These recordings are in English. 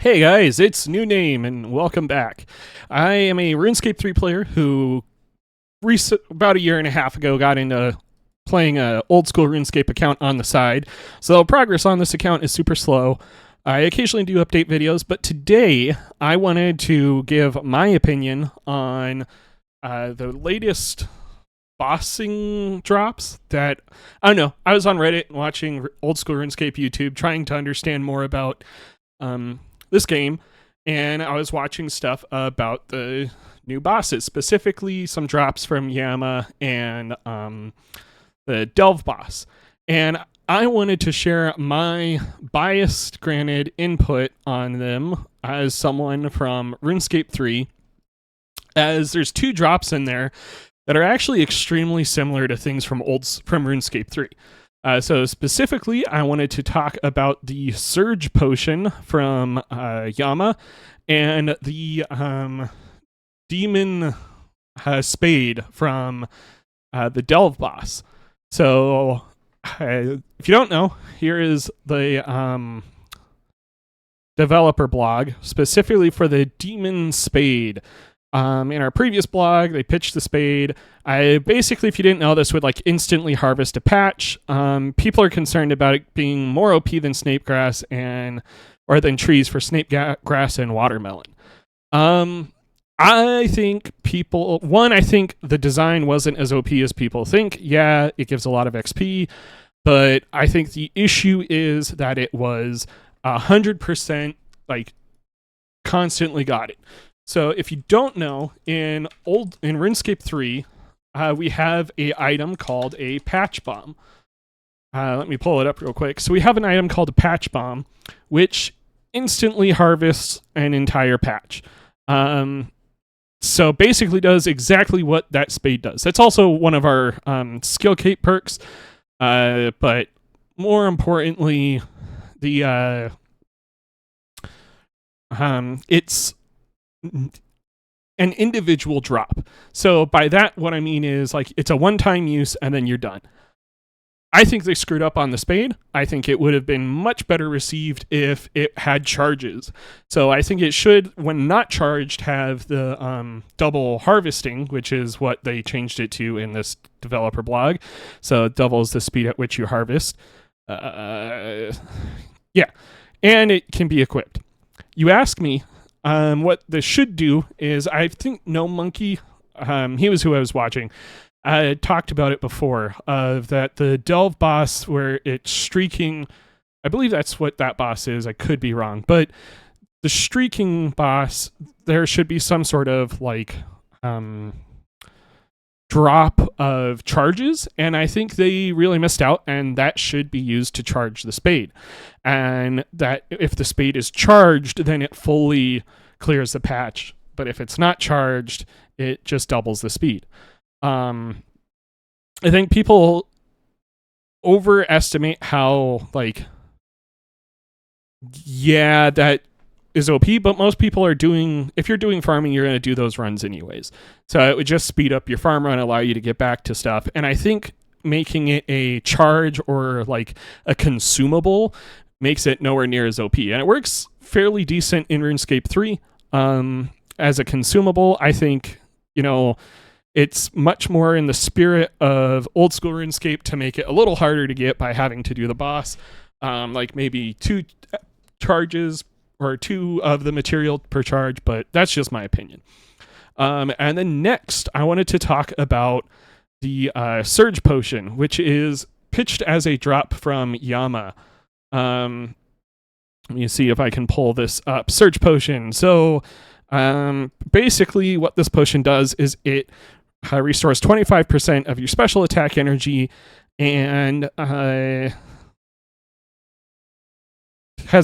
Hey guys, it's New Name and welcome back. I am a RuneScape 3 player who about a year and a half ago got into playing a old school RuneScape account on the side. So progress on this account is super slow. I occasionally do update videos, but today I wanted to give my opinion on the latest bossing drops that, I don't know, I was on Reddit watching old school RuneScape YouTube trying to understand more about this game, and I was watching stuff about the new bosses, specifically some drops from Yama and the Delve boss. And I wanted to share my biased, granted, input on them as someone from RuneScape 3, as there's two drops in there that are actually extremely similar to things from RuneScape 3. So specifically, I wanted to talk about the Surge Potion from Yama and the Demon Spade from the Delve boss. So if you don't know, here is the developer blog specifically for the Demon Spade. In our previous blog, they pitched the Spade. I basically, if you didn't know, this would like instantly harvest a patch. People are concerned about it being more OP than snapegrass or than trees for snapegrass and watermelon. I think I think the design wasn't as OP as people think. Yeah, it gives a lot of XP, but I think the issue is that it was 100% like constantly got it. So if you don't know, in RuneScape 3, we have a item called a patch bomb. Let me pull it up real quick. So we have an item called a patch bomb, which instantly harvests an entire patch. So basically does exactly what that Spade does. That's also one of our skill cape perks, but more importantly, it's an individual drop. So by that, what I mean is like it's a one-time use and then you're done. I think they screwed up on the Spade. I think it would have been much better received if it had charges. So I think it should, when not charged, have the double harvesting, which is what they changed it to in this developer blog. So it doubles the speed at which you harvest. Yeah, and it can be equipped. You ask me, what this should do is, I think No Monkey, he was who I was watching, talked about it before, that the Delve boss where it's streaking, I believe that's what that boss is, I could be wrong, but the streaking boss, there should be some sort of like drop of charges, and I think they really missed out, and that should be used to charge the Spade. And that if the Spade is charged, then it fully clears the patch, but if it's not charged, it just doubles the speed. I think people overestimate how, like, yeah, that is OP, but most people are if you're doing farming, you're going to do those runs anyways. So it would just speed up your farm run, allow you to get back to stuff. And I think making it a charge or like a consumable makes it nowhere near as OP. And it works fairly decent in RuneScape 3. As a consumable, I think, it's much more in the spirit of old school RuneScape to make it a little harder to get by having to do the boss. Like maybe 2 charges or 2 of the material per charge, but that's just my opinion. And then next, I wanted to talk about the Surge Potion, which is pitched as a drop from Yama. Let me see if I can pull this up. Surge Potion. So basically what this potion does is it restores 25% of your special attack energy and has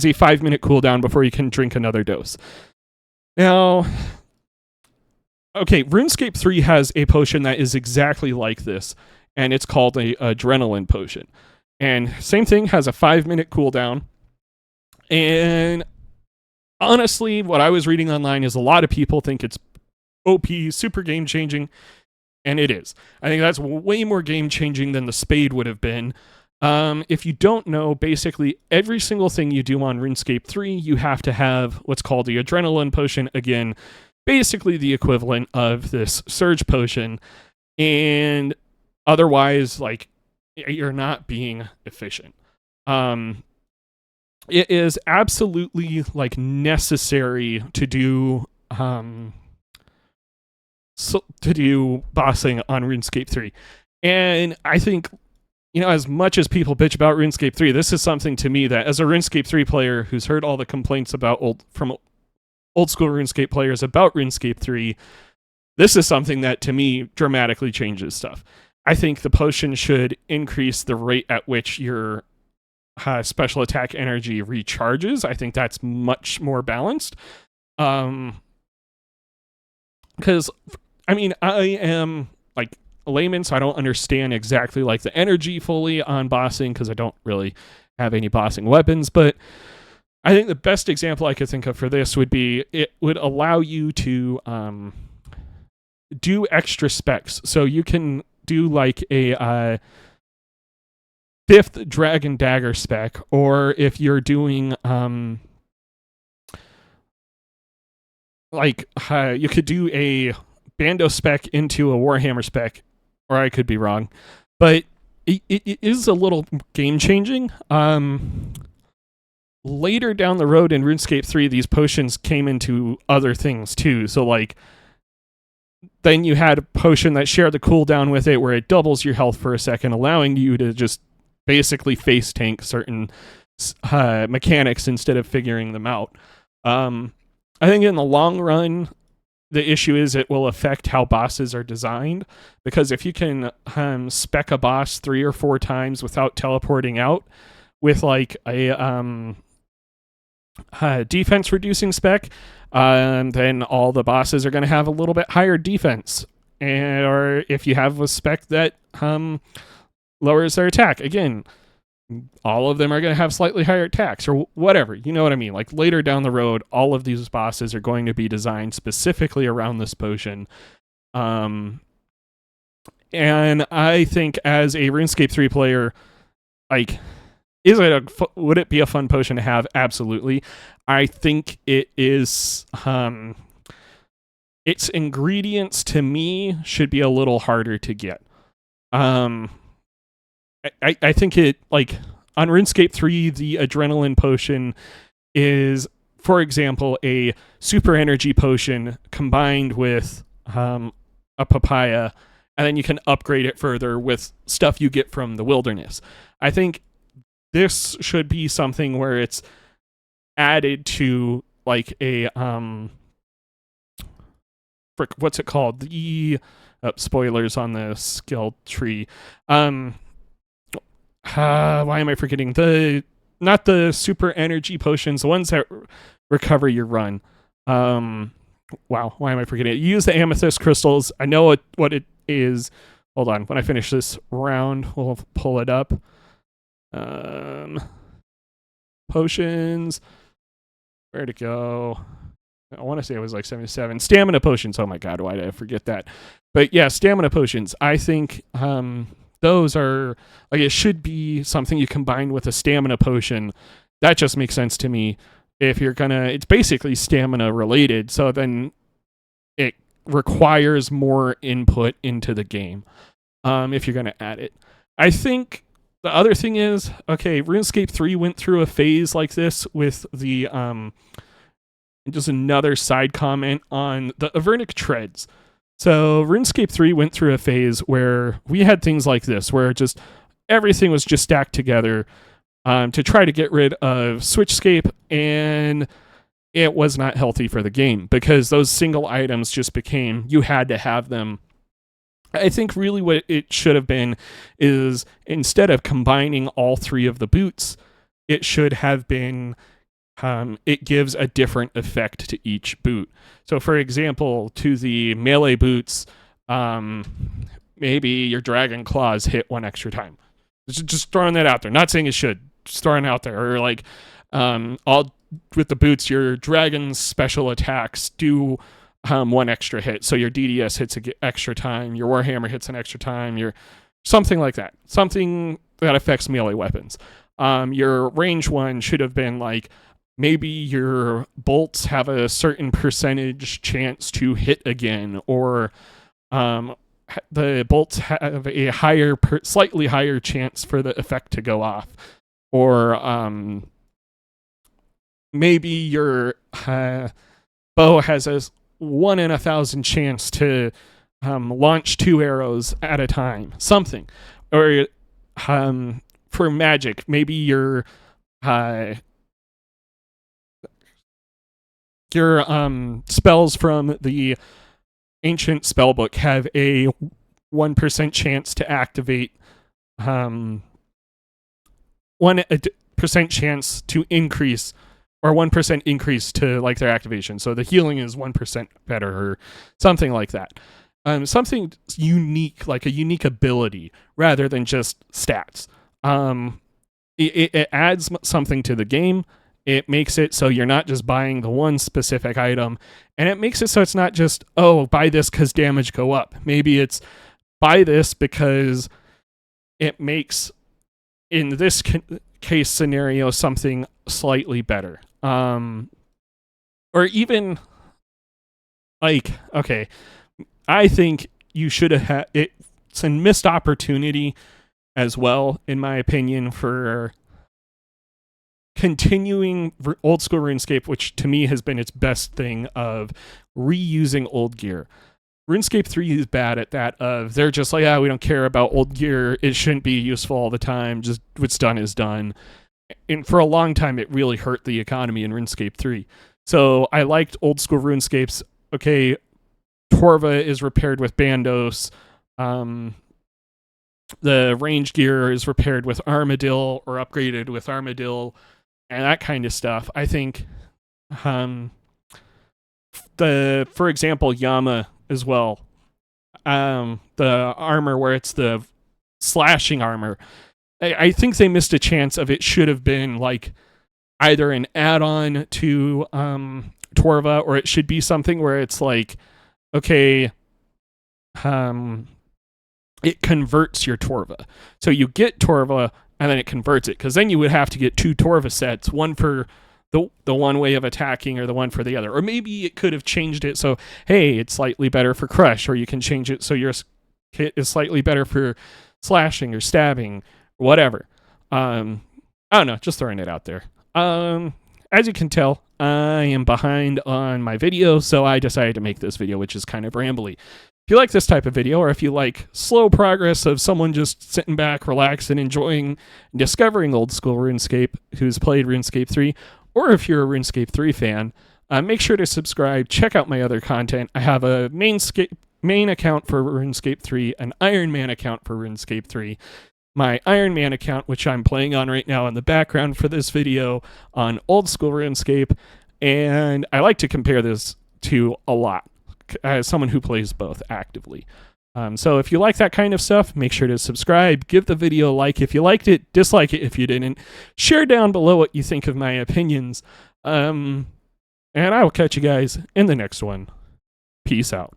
a 5-minute cooldown before you can drink another dose. Now, okay, RuneScape 3 has a potion that is exactly like this, and it's called a adrenaline potion. And same thing, has a 5-minute cooldown. And honestly, what I was reading online is a lot of people think it's OP, super game-changing, and it is. I think that's way more game-changing than the Spade would have been. If you don't know, basically every single thing you do on RuneScape 3, you have to have what's called the Adrenaline Potion. Again, basically the equivalent of this Surge Potion. And otherwise, like, you're not being efficient. It is absolutely, like, necessary to do bossing on RuneScape 3. And I think, as much as people bitch about RuneScape 3, this is something to me that, as a RuneScape 3 player who's heard all the complaints from old school RuneScape players about RuneScape 3, this is something that, to me, dramatically changes stuff. I think the potion should increase the rate at which your special attack energy recharges. I think that's much more balanced. Because, I am, like, a layman, so I don't understand exactly, like, the energy fully on bossing, because I don't really have any bossing weapons, but I think the best example I could think of for this would be, it would allow you to do extra specs. So you can do, like, a 5th Dragon Dagger spec, or if you're doing you could do a Bando spec into a Warhammer spec, or I could be wrong, but it is a little game changing. Later down the road in RuneScape 3, these potions came into other things too. So, like, then you had a potion that shared the cooldown with it, where it doubles your health for a second, allowing you to just basically face tank certain mechanics instead of figuring them out. I think in the long run, the issue is it will affect how bosses are designed, because if you can spec a boss 3 or 4 times without teleporting out with, like, a defense reducing spec, then all the bosses are going to have a little bit higher defense. Or if you have a spec that lowers their attack, again, all of them are going to have slightly higher attacks, or whatever. You know what I mean? Like, later down the road, all of these bosses are going to be designed specifically around this potion. And I think, as a RuneScape 3 player, like, would it be a fun potion to have? Absolutely. I think it is. Its ingredients, to me, should be a little harder to get. I think it, like, on RuneScape 3, the Adrenaline Potion is, for example, a super energy potion combined with a papaya, and then you can upgrade it further with stuff you get from the wilderness. I think this should be something where it's added to, like, a what's it called? The spoilers on the skill tree. Why am I forgetting? Not the super energy potions, the ones that recover your run. Wow, why am I forgetting it? You use the amethyst crystals. I know what it is. Hold on. When I finish this round, we'll pull it up. Potions. Where'd it go? I want to say it was like 77. Stamina potions. Oh my god, why did I forget that? But yeah, stamina potions. I think those are, like, it should be something you combine with a stamina potion. That just makes sense to me. If you're gonna, it's basically stamina related, so then it requires more input into the game if you're gonna add it. I think the other thing is, okay, RuneScape 3 went through a phase like this with the just another side comment on the Avernic treads. So RuneScape 3 went through a phase where we had things like this, where just everything was just stacked together to try to get rid of Switchscape, and it was not healthy for the game, because those single items just became, you had to have them. I think really what it should have been is, instead of combining all 3 of the boots, it should have been it gives a different effect to each boot. So, for example, to the melee boots, maybe your dragon claws hit 1 extra time. Just throwing that out there. Not saying it should. Just throwing it out there. Or, like, all with the boots, your dragon's special attacks do 1 extra hit. So your DDS hits an extra time. Your Warhammer hits an extra time. Your something like that. Something that affects melee weapons. Your range one should have been like, maybe your bolts have a certain percentage chance to hit again, or the bolts have a higher, slightly higher chance for the effect to go off, or maybe your bow has a 1 in 1,000 chance to launch 2 arrows at a time, something. Or for magic, maybe your spells from the ancient spellbook have a 1% chance to activate, 1% chance to increase, or 1% increase to like their activation. So the healing is 1% better, or something like that. Something unique, like a unique ability, rather than just stats. It adds something to the game. It makes it so you're not just buying the one specific item, and it makes it so it's not just, oh, buy this because damage go up. Maybe it's buy this because it makes, in this case scenario, something slightly better. Or even like, okay, I think you should have had it. It's a missed opportunity as well, in my opinion, for continuing old school RuneScape, which to me has been its best thing, of reusing old gear. RuneScape 3 is bad at that, of they're just like, we don't care about old gear, it shouldn't be useful all the time, just what's done is done. And for a long time it really hurt the economy in RuneScape 3. So I liked old school RuneScapes. Okay, Torva is repaired with Bandos. The range gear is repaired with Armadil, or upgraded with Armadil, and that kind of stuff. I think for example, Yama as well. The armor where it's the slashing armor, I think they missed a chance of it should have been like either an add-on to Torva, or it should be something where it's like, okay, it converts your Torva. So you get Torva, and then it converts it, because then you would have to get 2 Torva sets, one for the one way of attacking, or the one for the other. Or maybe it could have changed it so, hey, it's slightly better for Crush, or you can change it so your kit is slightly better for slashing or stabbing, or whatever. I don't know, just throwing it out there. As you can tell, I am behind on my video, so I decided to make this video, which is kind of rambly. If you like this type of video, or if you like slow progress of someone just sitting back, relaxing, enjoying, discovering old school RuneScape who's played RuneScape 3, or if you're a RuneScape 3 fan, make sure to subscribe, check out my other content. I have a main account for RuneScape 3, an Iron Man account for RuneScape 3, my Iron Man account, which I'm playing on right now in the background for this video, on old school RuneScape, and I like to compare this to a lot, as someone who plays both actively. So if you like that kind of stuff, make sure to subscribe, give the video a like if you liked it, dislike it if you didn't, share down below what you think of my opinions, and I will catch you guys in the next one. Peace out.